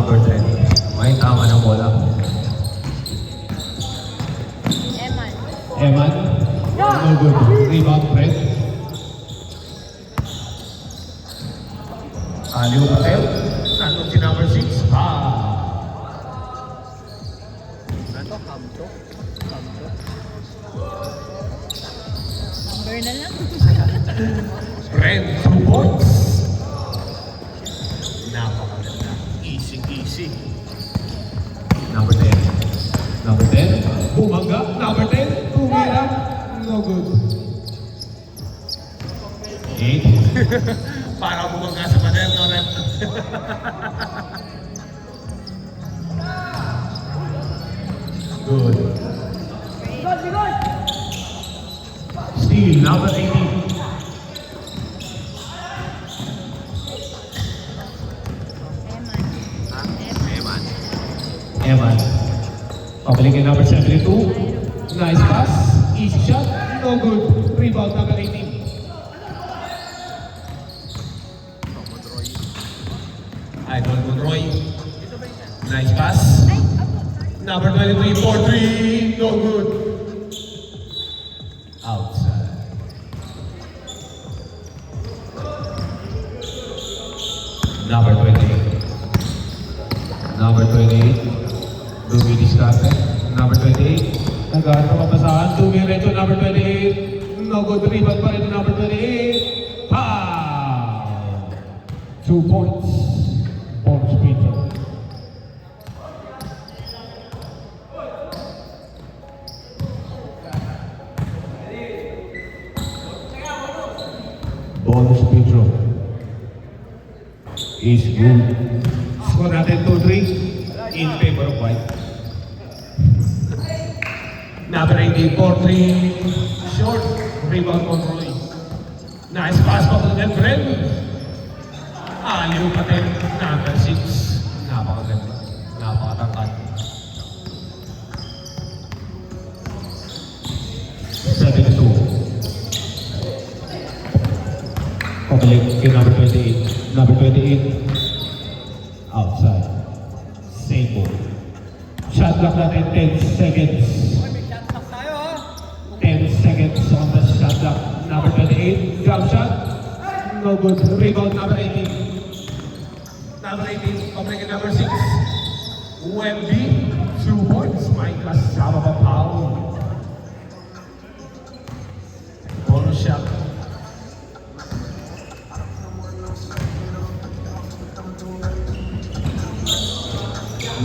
number 10. May tama ng bola. Eman. No good. Rebound, Fred. Aliu Patel. Nandun si number 6. Number na lang. Fred, 2 points. Napakaganda. Easy. Number 10. Number 10. Bumangga. Number 10. Tumira. No good. 8. Para bumangga sa pader, no rep. Good. Steal, number 18. Eman. Pabalikin number 72. Nice pass. Easy shot. No good. Rebound number 18. Idol Monroy. Nice pass. Number 23 for 3. No good. Outside. Number 28. Number 28. Dumi diskarte. Number 28. Nagano kapasahan. Dumi reto. Number 28. No good. Rebound pa rin. Number 28. Foul. 2 points. Bonus Peter. Bonus Pedro is good. Score natin 2-3 in favor of white. Number 18 for 3. Short. Rebound control. Nice pass pa po ng Fred. Aliu Patel. Number 6. Napakaganda. Napakatangkad. 72. Pabalik kay number 28. Number 28. Outside. Same ball. Shot clock natin 10 seconds. 10 seconds on the shot clock. Number 28. Jump shot. No good. Rebound number 18. Number 18. Pabalik kay number 6. Wemby. 2 points. May kasama pa foul. Bonus shot.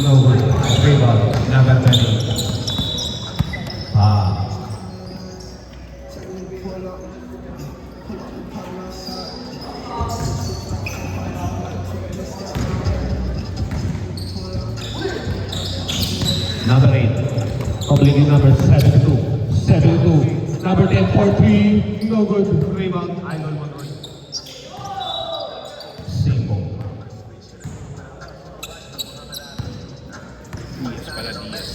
No good. Rebound. Number 20. Number 8. Completing number 72. 72. Number 10 for 3. No good. Rebound. Idol Monroy. Simple. Diaz pala Diaz.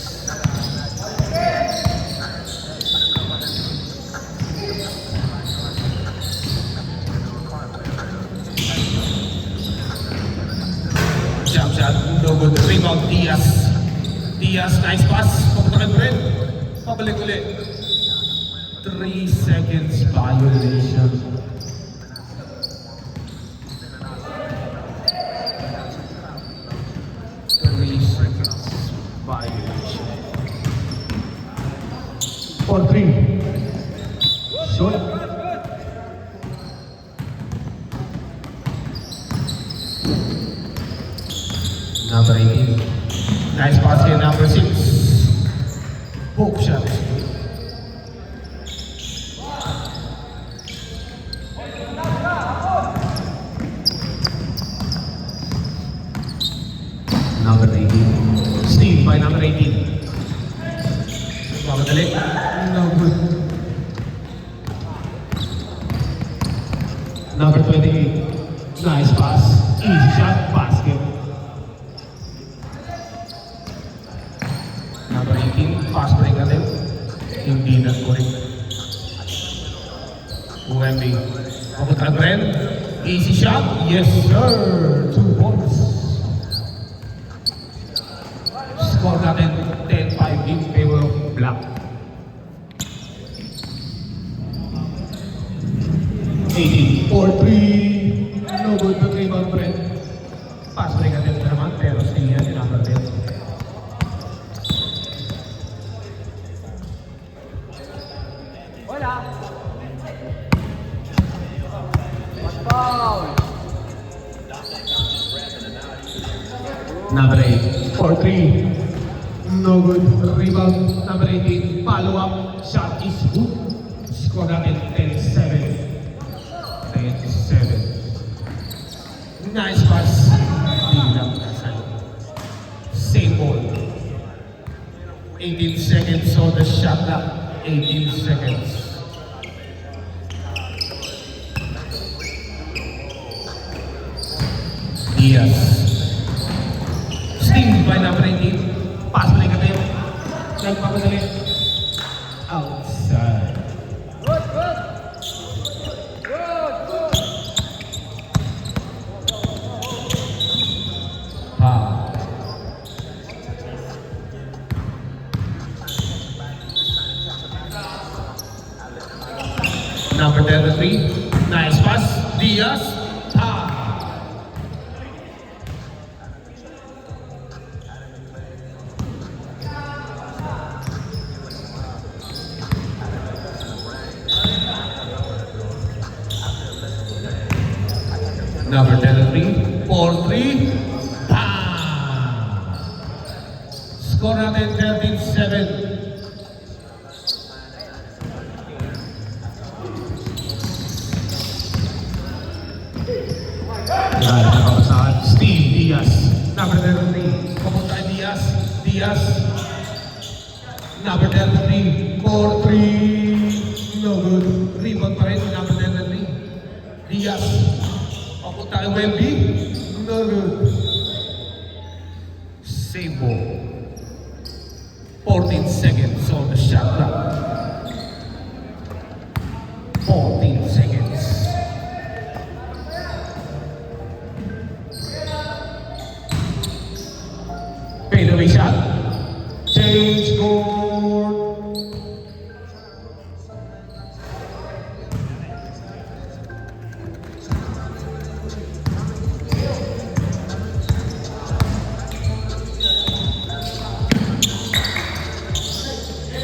Jump shot. No good. Rebound. Diaz. Diaz, nice pass. Papunta kay Fred. Pabalik ulit. 3 seconds violation. For 3. Short. Number 18. Nice pass here, number 6. Hook shot. Number 18. Steal by number 18. Mamadali. No good. Number 28. Nice pass. Easy shot. Basket. Number 18. Fast break natin. Hindi na correct. Wemby. Papunta Bren. Easy shot. Yes sir. 2 points. 18 for 3. No good to rebound, Brent. Pass break attempt naman, pero still yan, number 10. Wala. Foul. Number 8 for 3. No good. Rebound. Number 18. Follow up. Shot is good. Score natin 10-7. 10-7. Nice pass. Di lang nasal. Same ball. 18 seconds on the shot clock. 18 seconds. Diaz. Steal by number 18. Pass balik natin. Nagpapadali. Outside. Good, good. Good, good. Foul. Number 33. Nice pass. Diaz. Foul. Number 33, 4-3, score natin 13-7. Steve Diaz, number 33, papunta kay Diaz, Diaz, number 33, 4-3, no good, rebound pa rin, number 33, Diaz, papunta kay Wemby, no good, save ball, 14 seconds on the shot clock, 14 seconds. Fade away shot. Change court.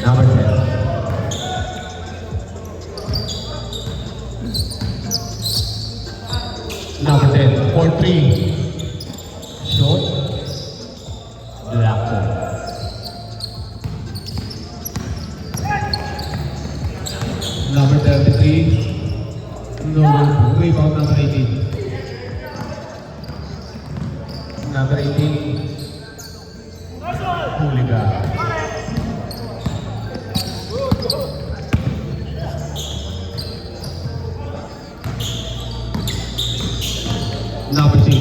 Number 10. Number 10. 4-3. Short. Black ball. Number 33. No rebound. Number 18. Number 18. Hooligan. Number 6.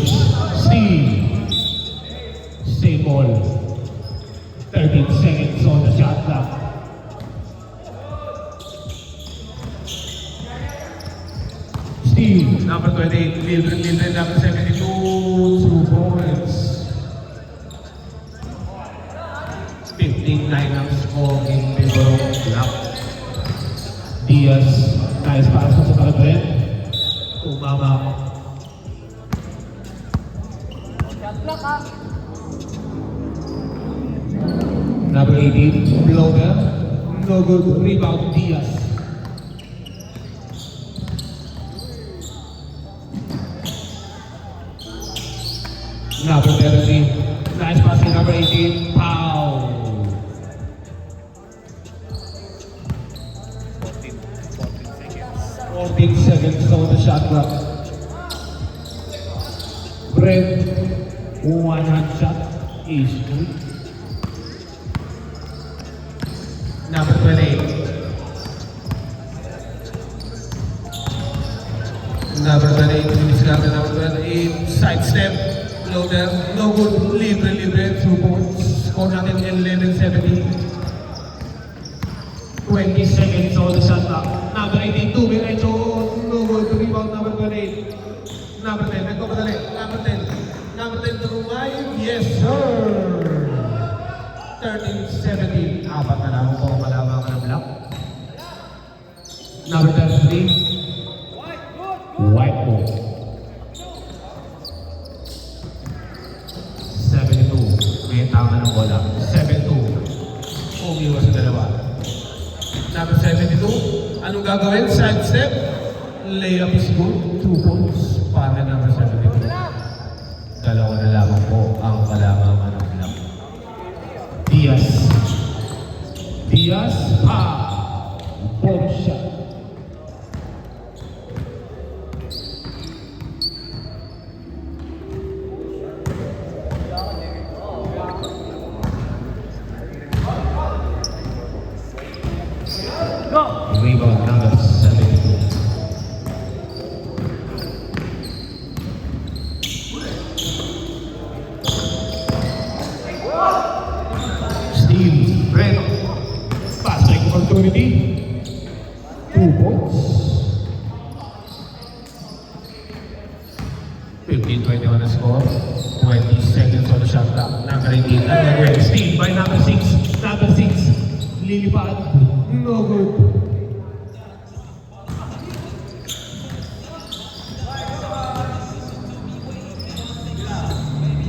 Steve. Same ball. 13 seconds on the shot clock. Steve, number 28, Mildred, number 72, 2 points. 15 lineups score in favor of Black. Diaz, nice pass sa Calabren. Tumama. Shot clock, ha? Number 18, Bloger. No good. Rebound, Diaz. Number 30, nice passing. Number 18, foul. 14 seconds on the shot clock. Brent, one hand shot is good. Number 28. Number 28, Discard number 28, sidestep, loader, no good, libre, 2 points. Score natin 11-17. 20 seconds on the shot clock. Number 18, Diretso, no good, rebound number 28. Number 10, nagpapadali, number 10. Number 10 to revive, yes sir! 13-17, apat na lang po malaman ka ng block. Number 33. po. 72. May tama ng bola. 7-2. Umiwas sa dalawa. Number 72. Anong gagawin? Side step. Layup is good. 2 points. Para number 72. Dalawa na lamang po ang kalamangan ng ilang. Diaz. Diaz. Bomb shot. Go! Rebound number 72. Steve Breno. Passing opportunity. 2 points. 15-21 na score. 20 seconds on the shot clock. Number 18. Again, Steve by number 6. Number 6. Lilipad. No good.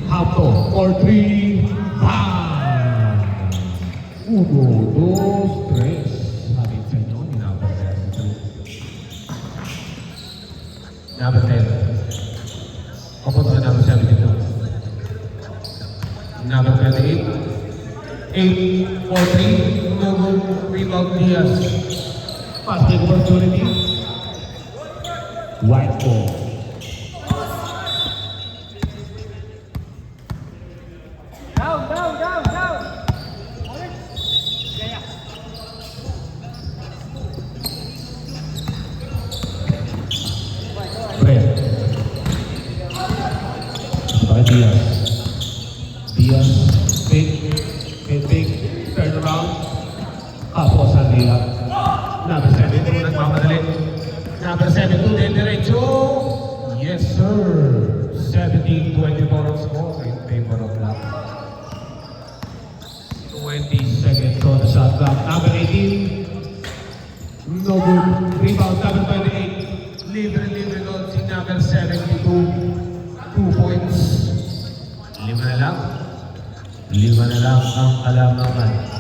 Hapto for 3. Bang! 1, 2, 3. Sabi sa inyo, number 10. Number 10. Kapag na number 72. Number 28. 8 for 3. No good. Rebound Diaz. Passing opportunity. White ball. Down! Yeah. Fred. Bakit Diaz? Diaz. Big. Turn around. Kapos ang Diaz. Number 72, nagmamadali. Number 72, din diretso. Yes, sir. 17-24 ang score in favor of Black. 20 seconds on the shot clock. Number 18. No good. Rebound, number 28. Libre doon si number 72. 2 points. 5 na lang. 5 na lang ang kalamangan.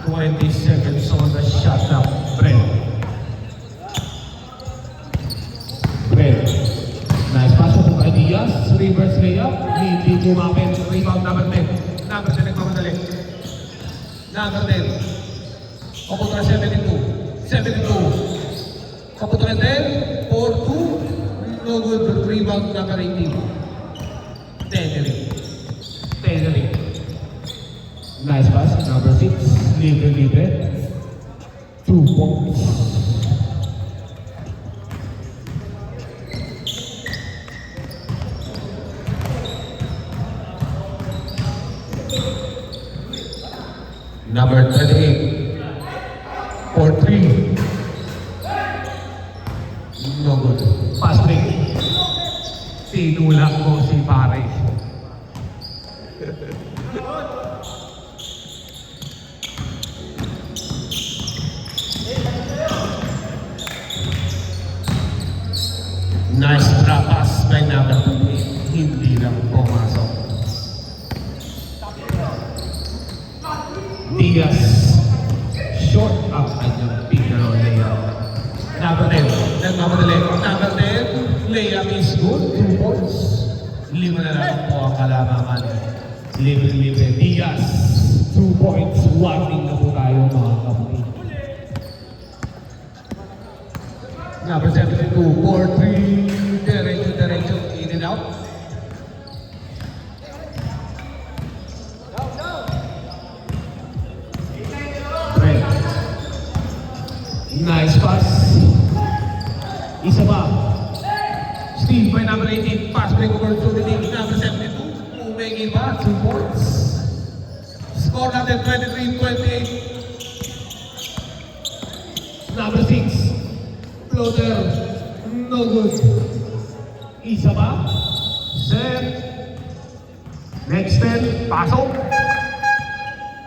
20 seconds on the shot clock. Fred. Nice pass po kay Diaz. Reverse layup. Hindi kumapit. Rebound number 10. Number 10 nagmamadali. Number 10. Kapunta na 72. 72. Kapunta na 10. 4-2. No good. Rebound number 18. Teneri. Nice pass. Number 6. Libre. 2 points. Number 28. For 3. No good. Pass break. Tinulak ko si pare. Nice drop pass by number 28. Hindi lang pumasok. Diaz. Short ang kanyang pick-and-roll layup. Number 10. Nagmamadali. Number 10. Layup is good. 2 points. 5 na lang po ang kalamangan. Libre. Diaz. 2 points. Warning na po tayo mga kapatid. Number 72. 4-3. Diretso. In and out. Nice pass. Isa pa. Steve by number 18. Pass break opportunity. Number 72. Umegi pa. 2 points. Score natin 23-28. Number 6. Floater. No good. Isa pa. Set. Next 10. Pasok.